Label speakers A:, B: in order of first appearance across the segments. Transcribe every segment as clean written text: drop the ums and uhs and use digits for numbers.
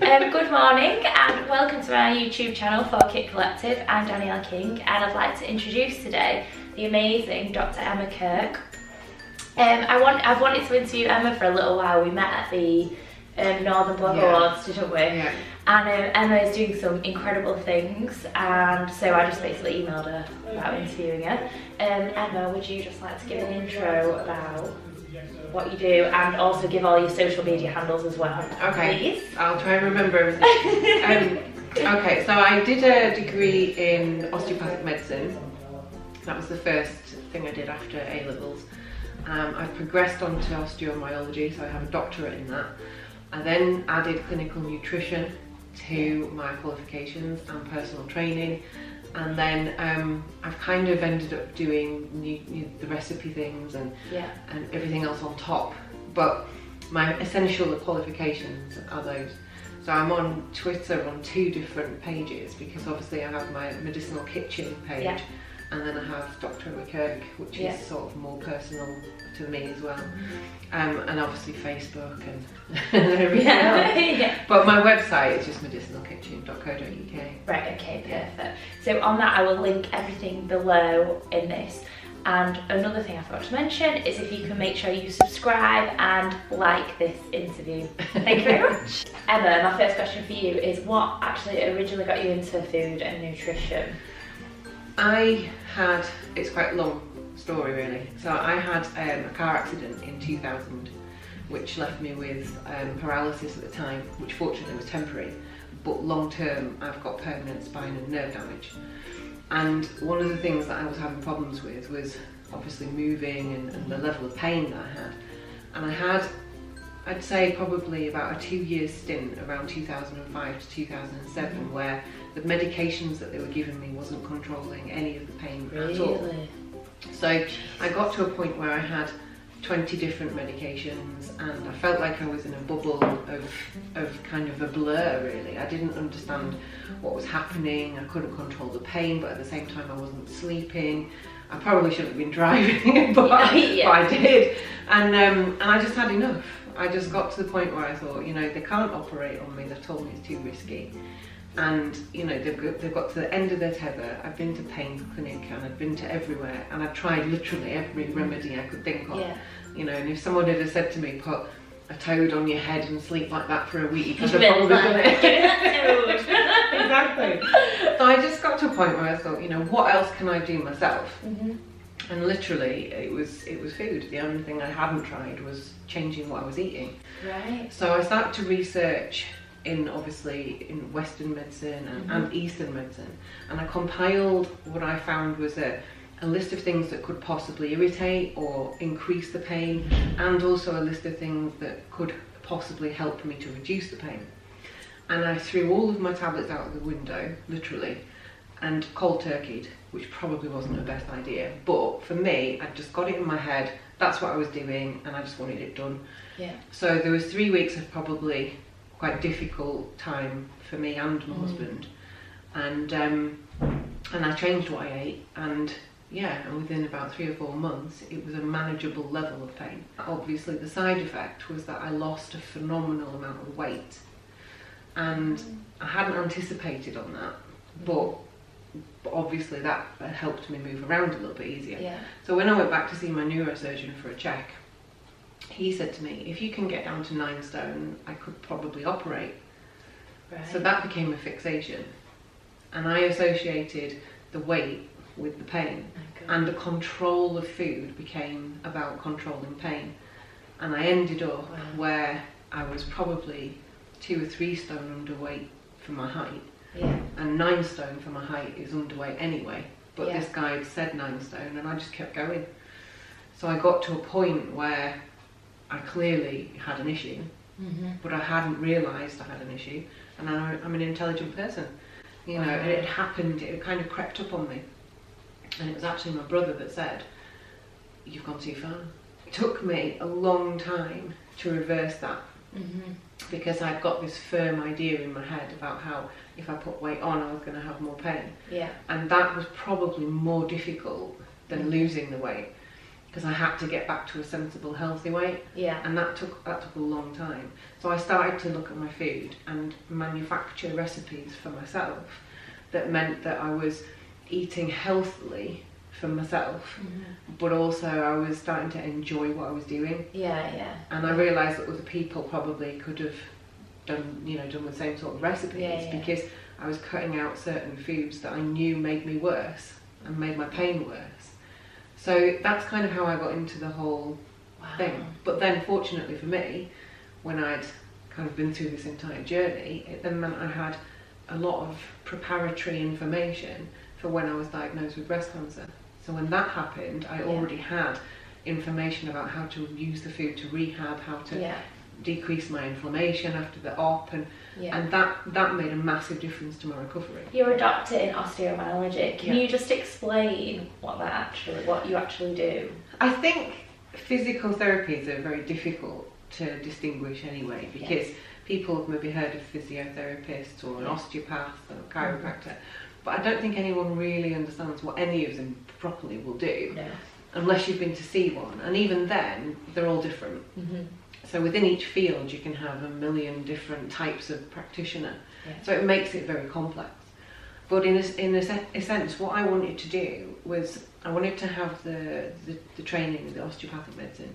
A: Good morning and welcome to my YouTube channel for Kiht Collective. I'm Danielle King and I'd like to introduce today the amazing Dr Emma Kirke. I've wanted to interview Emma for a little while. We met at the Northern Blog Awards, didn't we? Yeah. And Emma is doing some incredible things, and so I just basically emailed her about interviewing her. Emma, would you just like to give an intro about what you do and also give all your social media handles as well?
B: Okay,
A: please.
B: I'll try and remember everything. Okay, so I did a degree in osteopathic medicine. That was the first thing I did after A-levels. I've progressed on to osteomyology, so I have a doctorate in that. I then added clinical nutrition to my qualifications and personal training, and then I've kind of ended up doing the recipe things and everything else on top, but my essential qualifications are those. So I'm on Twitter on 2 different pages, because obviously I have my Medicinal Kitchen page, and then I have Dr Emma Kirke, which is sort of more personal to me as well, and obviously Facebook and everything else. But my website is just medicinalkitchen.co.uk.
A: Right, okay, perfect. So on that I will link everything below in this. And another thing I forgot to mention is if you can make sure you subscribe and like this interview. Thank you very much. Emma, my first question for you is what actually originally got you into food and nutrition?
B: It's quite a long story really. So I had a car accident in 2000 which left me with paralysis at the time, which fortunately was temporary, but long term I've got permanent spine and nerve damage. And one of the things that I was having problems with was obviously moving and the level of pain that I had. And I had, I'd say probably about a 2-year stint around 2005 to 2007 where the medications that they were giving me wasn't controlling any of the pain at all. So I got to a point where I had 20 different medications and I felt like I was in a bubble of kind of a blur really. I didn't understand what was happening, I couldn't control the pain, but at the same time I wasn't sleeping. I probably shouldn't have been driving, but I did. And I just had enough. I just got to the point where I thought, you know, they can't operate on me, they've told me it's too risky. And you know, they've got to the end of their tether. I've been to pain clinic and I've been to everywhere and I've tried literally every remedy I could think of. You know, and if someone had said to me, put a toad on your head and sleep like that for a week, I'd have probably done it. Exactly. So I just got to a point where I thought, you know, what else can I do myself? And literally it was food. The only thing I hadn't tried was changing what I was eating. Right. So I started to research obviously in Western medicine and Eastern medicine, and I compiled what I found was a list of things that could possibly irritate or increase the pain, and also a list of things that could possibly help me to reduce the pain. And I threw all of my tablets out of the window, literally, and cold turkeyed, which probably wasn't the best idea, but for me, I just got it in my head, that's what I was doing, and I just wanted it done. So there was 3 weeks of probably quite difficult time for me and my husband, and I changed what I ate, and within about 3 or 4 months it was a manageable level of pain. Obviously the side effect was that I lost a phenomenal amount of weight, and I hadn't anticipated on that, but obviously that helped me move around a little bit easier. So when I went back to see my neurosurgeon for a check, he said to me, if you can get down to 9 stone, I could probably operate. So that became a fixation, and I associated the weight with the pain, and the control of food became about controlling pain, and I ended up where I was probably 2 or 3 stone underweight for my height, and 9 stone for my height is underweight anyway, but this guy had said 9 stone and I just kept going. So I got to a point where I clearly had an issue, but I hadn't realised I had an issue, and I'm an intelligent person, you know, and it happened, it kind of crept up on me, and it was actually my brother that said, you've gone too far. It took me a long time to reverse that, because I'd got this firm idea in my head about how if I put weight on I was going to have more pain, and that was probably more difficult than losing the weight. because I had to get back to a sensible, healthy weight.
A: Yeah.
B: And that took a long time. So I started to look at my food and manufacture recipes for myself that meant that I was eating healthily for myself, but also I was starting to enjoy what I was doing.
A: Yeah.
B: And I realised that other people probably could have done the same sort of recipes, because I was cutting out certain foods that I knew made me worse and made my pain worse. So that's kind of how I got into the whole thing. But then fortunately for me, when I'd kind of been through this entire journey, it then meant I had a lot of preparatory information for when I was diagnosed with breast cancer. So when that happened, I already had information about how to use the food to rehab, how to decrease my inflammation after the op, and that made a massive difference to my recovery.
A: You're a doctor in osteomyology. Can you just explain what you actually do?
B: I think physical therapies are very difficult to distinguish anyway, because people have maybe heard of physiotherapists or an osteopath or a chiropractor, but I don't think anyone really understands what any of them properly will do unless you've been to see one, and even then they're all different. So within each field you can have a million different types of practitioner, so it makes it very complex. But in a sense, what I wanted to do was I wanted to have the training, the osteopathic medicine,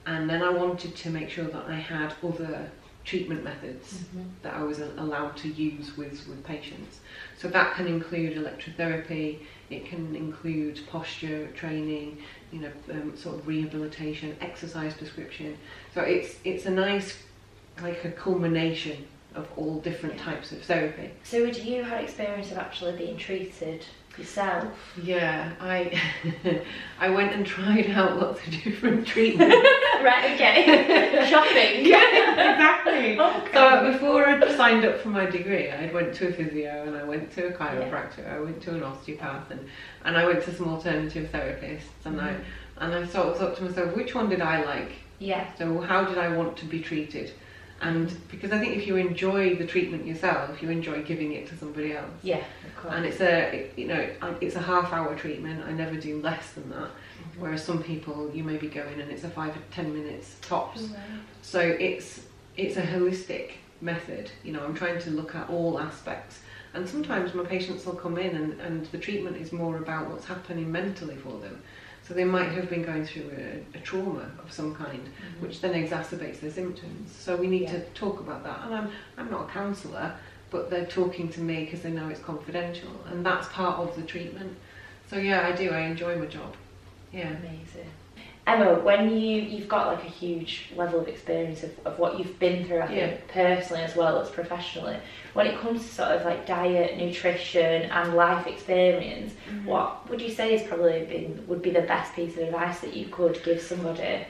B: and then I wanted to make sure that I had other treatment methods that I was allowed to use with patients. So that can include electrotherapy, it can include posture training, sort of rehabilitation, exercise prescription. So it's a nice, like a culmination of all different types of therapy.
A: So had you had experience of actually being treated yourself?
B: Yeah, I went and tried out lots of different treatments.
A: Right, okay. Shopping.
B: Yeah, exactly.
A: Okay.
B: So before I signed up for my degree, I went to a physio and I went to a chiropractor, I went to an osteopath, and I went to some alternative therapists, and I sort of thought to myself, which one did I like?
A: Yeah.
B: So how did I want to be treated? And because I think if you enjoy the treatment yourself, you enjoy giving it to somebody else.
A: Yeah, of course.
B: And it's a half-hour treatment. I never do less than that. Whereas some people, you maybe go in and it's a 5 or 10 minutes tops. So it's a holistic method. I'm trying to look at all aspects. And sometimes my patients will come in and the treatment is more about what's happening mentally for them. So they might have been going through a trauma of some kind, which then exacerbates their symptoms. So we need to talk about that. And I'm not a counsellor, but they're talking to me because they know it's confidential, and that's part of the treatment. So yeah, I do. I enjoy my job. Yeah.
A: Amazing. Emma, when you've got like a huge level of experience of what you've been through, I think personally as well as professionally, when it comes to sort of like diet, nutrition and life experience, what would you say would be the best piece of advice that you could give somebody?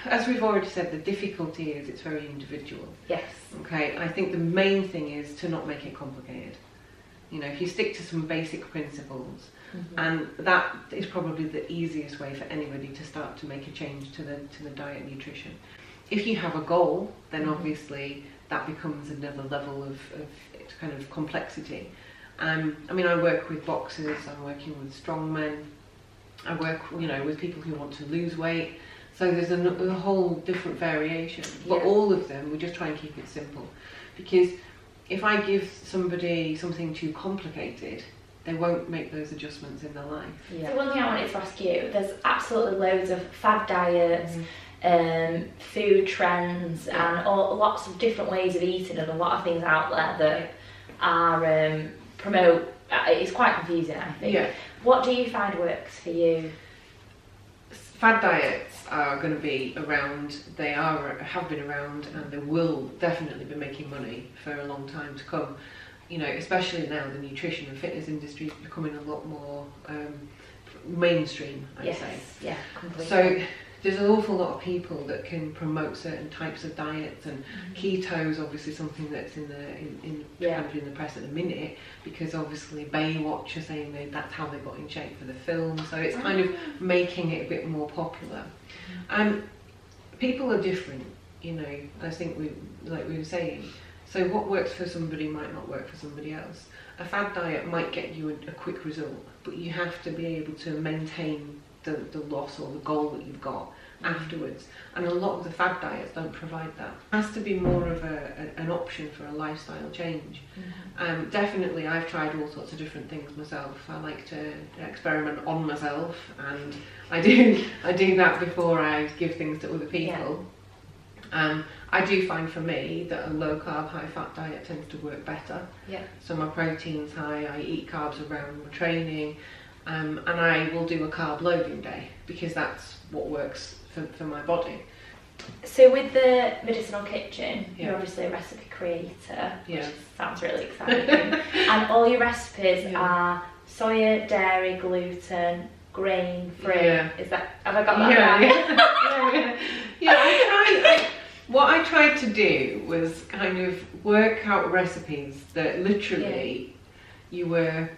B: As we've already said, the difficulty is it's very individual.
A: Yes.
B: Okay, I think the main thing is to not make it complicated. If you stick to some basic principles, and that is probably the easiest way for anybody to start to make a change to the diet and nutrition. If you have a goal, then obviously that becomes another level of kind of complexity. I work with boxers, I'm working with strongmen, I work with people who want to lose weight, so there's a whole different variation, but all of them we just try and keep it simple, because if I give somebody something too complicated, they won't make those adjustments in their life.
A: Yeah. So one thing I wanted to ask you, there's absolutely loads of fad diets, food trends, and lots of different ways of eating, and a lot of things out there that are promote. It's quite confusing, I think. Yeah. What do you find works for you?
B: Fad diets are going to be around, have been around, and they will definitely be making money for a long time to come. Especially now the nutrition and fitness industry is becoming a lot more mainstream, I'd say.
A: Yeah, completely.
B: So there's an awful lot of people that can promote certain types of diets, and keto is obviously something that's in the press at the minute, because obviously Baywatch are saying that's how they got in shape for the film, so it's kind of making it a bit more popular. People are different, I think we were saying. So what works for somebody might not work for somebody else. A fad diet might get you a quick result, but you have to be able to maintain the loss or the goal that you've got afterwards. And a lot of the fad diets don't provide that. It has to be more of an option for a lifestyle change. Definitely, I've tried all sorts of different things myself. I like to experiment on myself, and I do that before I give things to other people. I do find for me that a low carb, high fat diet tends to work better. So my protein's high, I eat carbs around my training, and I will do a carb loading day because that's what works for my body.
A: So with the Medicinal Kitchen, you're obviously a recipe creator, which sounds really exciting. And all your recipes are soya, dairy, gluten, grain free. Is that, have I got that right?
B: What I tried to do was kind of work out recipes that literally you were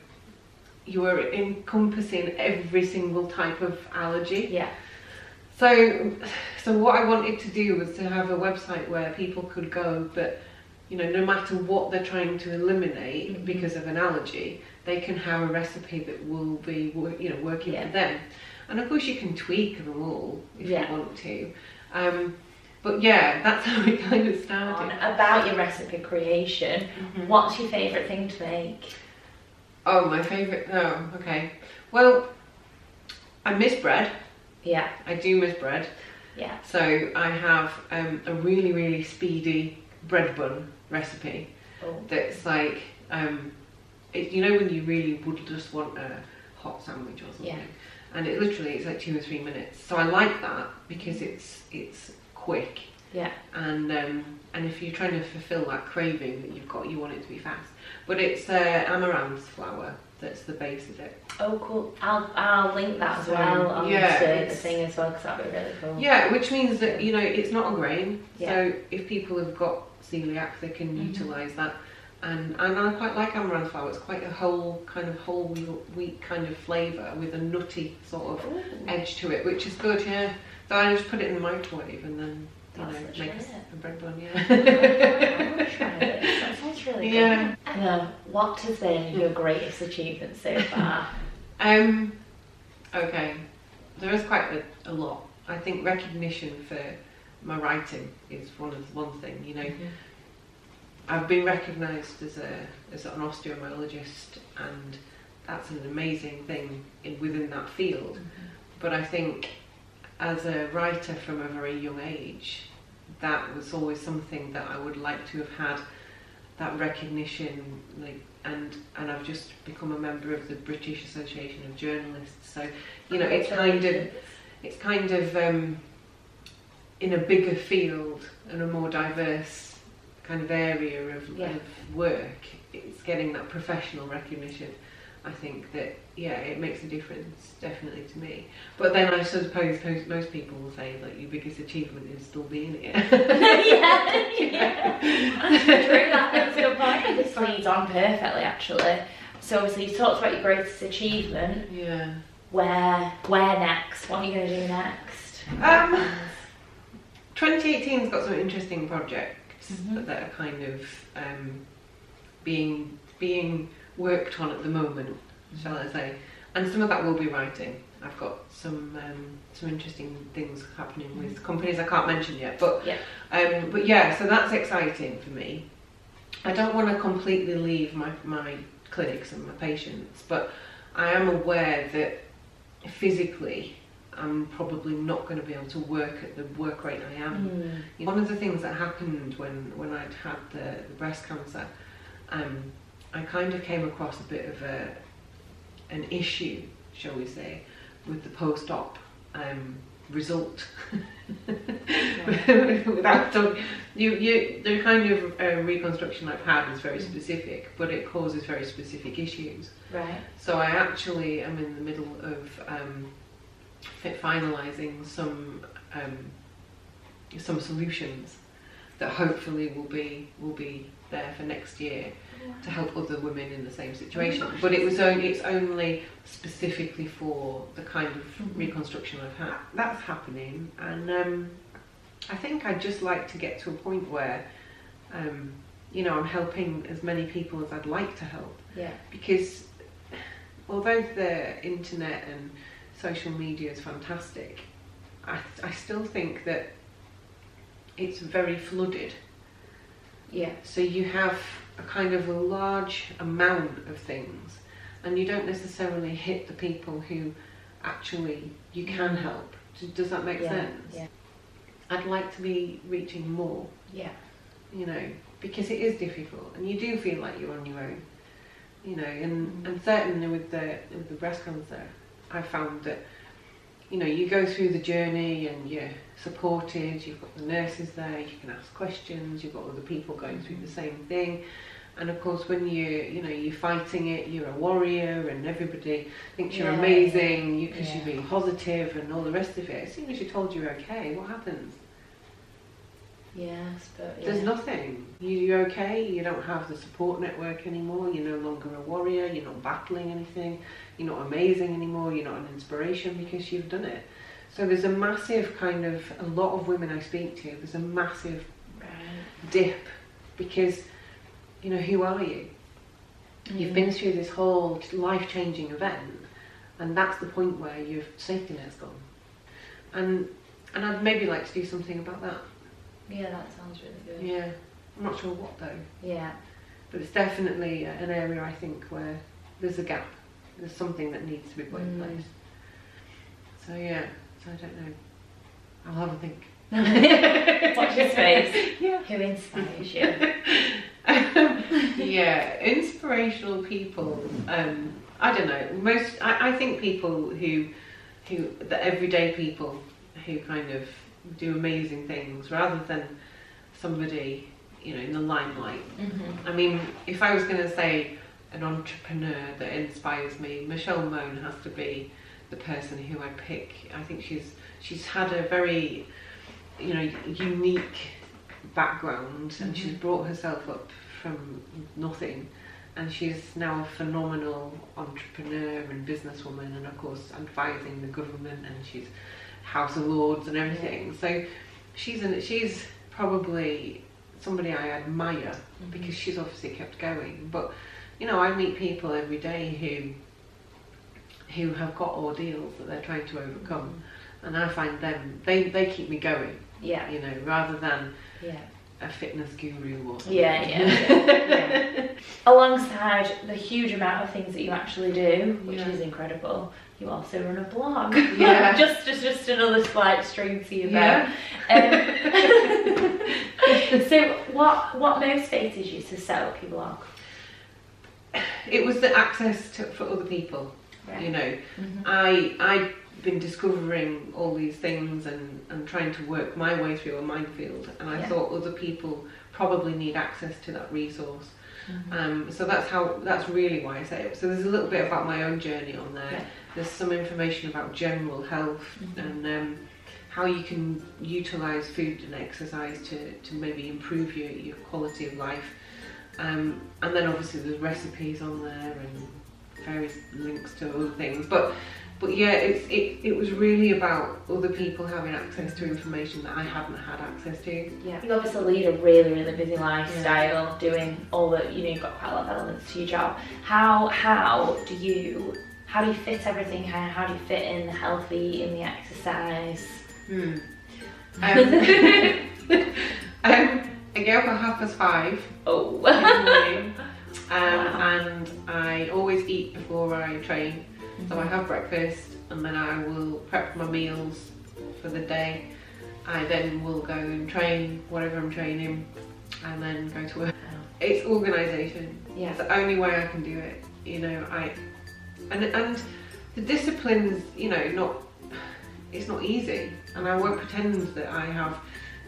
B: encompassing every single type of allergy. So what I wanted to do was to have a website where people could go, but no matter what they're trying to eliminate because of an allergy, they can have a recipe that will be working for them. And of course you can tweak them all if you want to. But that's how it kind of started.
A: About your recipe creation, what's your favourite thing to make?
B: Oh, my favourite, okay. Well, I miss bread. I do miss bread. So I have a really, really speedy bread bun recipe that's like, when you really would just want a hot sandwich or something. And it's like 2 or 3 minutes. So I like that because it's quick. And if you're trying to fulfill that craving that you've got, you want it to be fast. But it's amaranth flour that's the base of it.
A: Oh, cool. I'll link that as well on the thing as well, because that'd be really cool.
B: Which means that it's not a grain. So if people have got celiac, they can utilise that. And I quite like amaranth flour. It's quite a whole wheat kind of flavour with a nutty sort of edge to it, which is good. So I just put it in the microwave and then make a bread bun.
A: That sounds really good. What has been your greatest achievement so far?
B: Okay, there is quite a lot. I think recognition for my writing is one thing. I've been recognised as an osteomyologist, and that's an amazing thing within that field. But I think as a writer from a very young age, that was always something that I would like to have had, that recognition, and I've just become a member of the British Association of Journalists. So it's kind of in a bigger field and a more diverse kind of area of work. It's getting that professional recognition. I think that it makes a difference, definitely, to me. But then I suppose most people will say that your biggest achievement is still being here.
A: True, that's a good point. This leads on perfectly, actually. So obviously you talked about your greatest achievement. Where next? What are you going to do next?
B: 2018's got some interesting projects that are kind of being worked on at the moment, shall I say, and some of that will be writing. I've got some interesting things happening with companies I can't mention yet, but so that's exciting for me. I don't want to completely leave my clinics and my patients, but I am aware that physically I'm probably not going to be able to work at the work rate I am. One of the things that happened when I'd had the breast cancer, I kind of came across a bit of an issue, shall we say, with the post-op result. Without talking, the kind of reconstruction I've had is very specific, but it causes very specific issues. So I actually am in the middle of finalising some solutions that hopefully will be there for next year to help other women in the same situation. But it's only specifically for the kind of reconstruction I've had. That's happening, and I think I'd just like to get to a point where I'm helping as many people as I'd like to help. Because although the internet and social media is fantastic, I still think that it's very flooded.
A: Yeah.
B: So you have a kind of a large amount of things, and you don't necessarily hit the people who actually you can help. Does that make sense?
A: Yeah.
B: I'd like to be reaching more.
A: Yeah.
B: You know, because it is difficult, and you do feel like you're on your own. You know, and certainly with the breast cancer, I found that, you know, you go through the journey and you're supported. You've got the nurses there. You can ask questions. You've got other people going through the same thing. And of course, when you're fighting it, you're a warrior, and everybody thinks you're amazing because you're being positive and all the rest of it. As soon as you're told you're okay, what happens?
A: Yes, but
B: There's nothing. You're okay. You don't have the support network anymore. You're no longer a warrior. You're not battling anything. You're not amazing anymore. You're not an inspiration because you've done it. So there's a massive kind of, a lot of women I speak to, there's a massive dip because, you know, who are you? You've been through this whole life-changing event, and that's the point where your safety net's gone. And I'd maybe like to do something about that.
A: Yeah, that sounds really good.
B: Yeah, I'm not sure what though.
A: Yeah.
B: But it's definitely an area I think where there's a gap. There's something that needs to be put in place. So yeah, so I don't know. I'll have a think.
A: Watch your space.
B: Yeah.
A: Who inspires you?
B: Yeah, inspirational people. I don't know. I think people who the everyday people who kind of do amazing things rather than somebody, you know, in the limelight. I mean, if I was going to say an entrepreneur that inspires me, Michelle Mone has to be the person who I pick. I think she's had a very, you know, unique background, and she's brought herself up from nothing, and she's now a phenomenal entrepreneur and businesswoman, and of course advising the government, and she's House of Lords and everything. So she's probably somebody I admire because she's obviously kept going. But you know, I meet people every day who have got ordeals that they're trying to overcome, and I find them they keep me going. Yeah, you know, rather than a fitness guru or something.
A: Yeah. Alongside the huge amount of things that you actually do, which is incredible, you also run a blog.
B: Yeah.
A: just another slight string to your bow. So what motivated you to set up your blog?
B: It was the access for other people. Right. You know, I've been discovering all these things and trying to work my way through a minefield, and I thought other people probably need access to that resource. So that's really why I set it up. So there's a little bit about my own journey on there. Yeah. There's some information about general health and how you can utilise food and exercise to maybe improve your quality of life. And then obviously there's recipes on there and various links to other things. But yeah, it was really about other people having access to information that I hadn't had access to. Yeah.
A: You obviously lead a really, really busy lifestyle, doing all the, you know, you've got quite a lot of elements to your job. How do you fit everything? How do you fit in the healthy, in the exercise?
B: I get up at 5:30.
A: Oh.
B: In the morning. And I always eat before I train. So I have breakfast, and then I will prep my meals for the day. I then will go and train whatever I'm training, and then go to work. It's organisation. Yeah. It's the only way I can do it. You know, and the disciplines, you know, it's not easy, and I won't pretend that I have,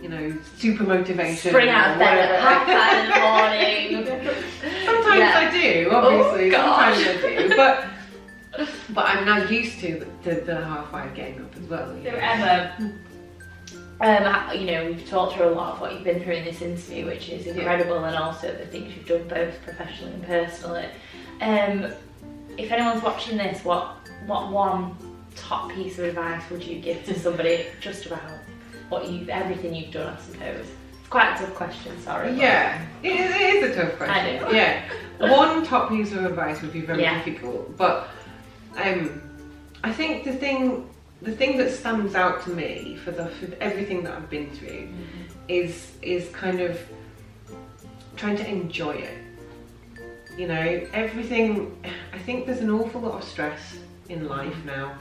B: you know, super motivation.
A: Spring out of bed at 5:30 in the morning.
B: Sometimes I do, obviously. Sometimes I do, but I'm now used to the 5:30 getting up as well.
A: So Emma, you know, we've talked through a lot of what you've been through in this interview, which is incredible, and also the things you've done both professionally and personally. If anyone's watching this, what one top piece of advice would you give to somebody just about everything you've done, I suppose? It's quite a tough question, sorry.
B: Yeah, it is a tough question.
A: I know.
B: Yeah, one top piece of advice would be very difficult, but I think the thing that stands out to me for everything that I've been through is kind of trying to enjoy it. You know, everything. I think there's an awful lot of stress in life now.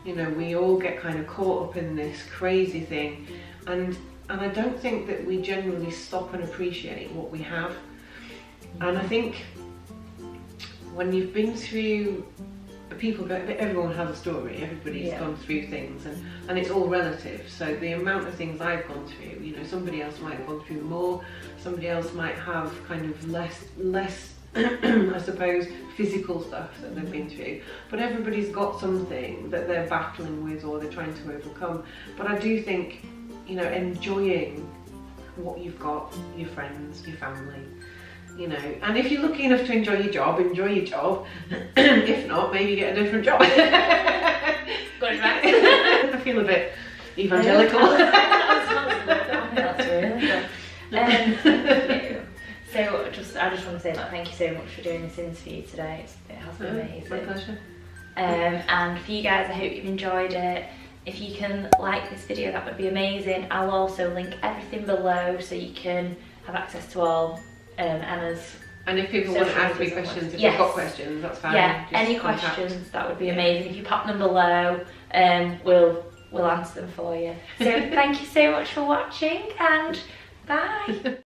B: You know, we all get kind of caught up in this crazy thing, and I don't think that we generally stop and appreciate what we have. And I think when you've been through, everyone has a story, everybody's gone through things, and it's all relative. So the amount of things I've gone through, you know, somebody else might have gone through more, somebody else might have kind of less I suppose, physical stuff that they've been through. But everybody's got something that they're battling with or they're trying to overcome. But I do think, you know, enjoying what you've got, your friends, your family, you know, and if you're lucky enough to enjoy your job, enjoy your job. If not, maybe get a different job.
A: Good advice.
B: I feel a bit evangelical.
A: That's really good. So I just want to say that thank you so much for doing this interview today. It has been amazing.
B: My pleasure.
A: And for you guys, I hope you've enjoyed it. If you can like this video, that would be amazing. I'll also link everything below so you can have access to all Emma's.
B: And if people want to ask me questions, if you've got questions, that's fine.
A: Yeah,
B: Just
A: any
B: contact.
A: questions, that would be amazing. If you pop them below, we'll answer them for you. So thank you so much for watching, and bye.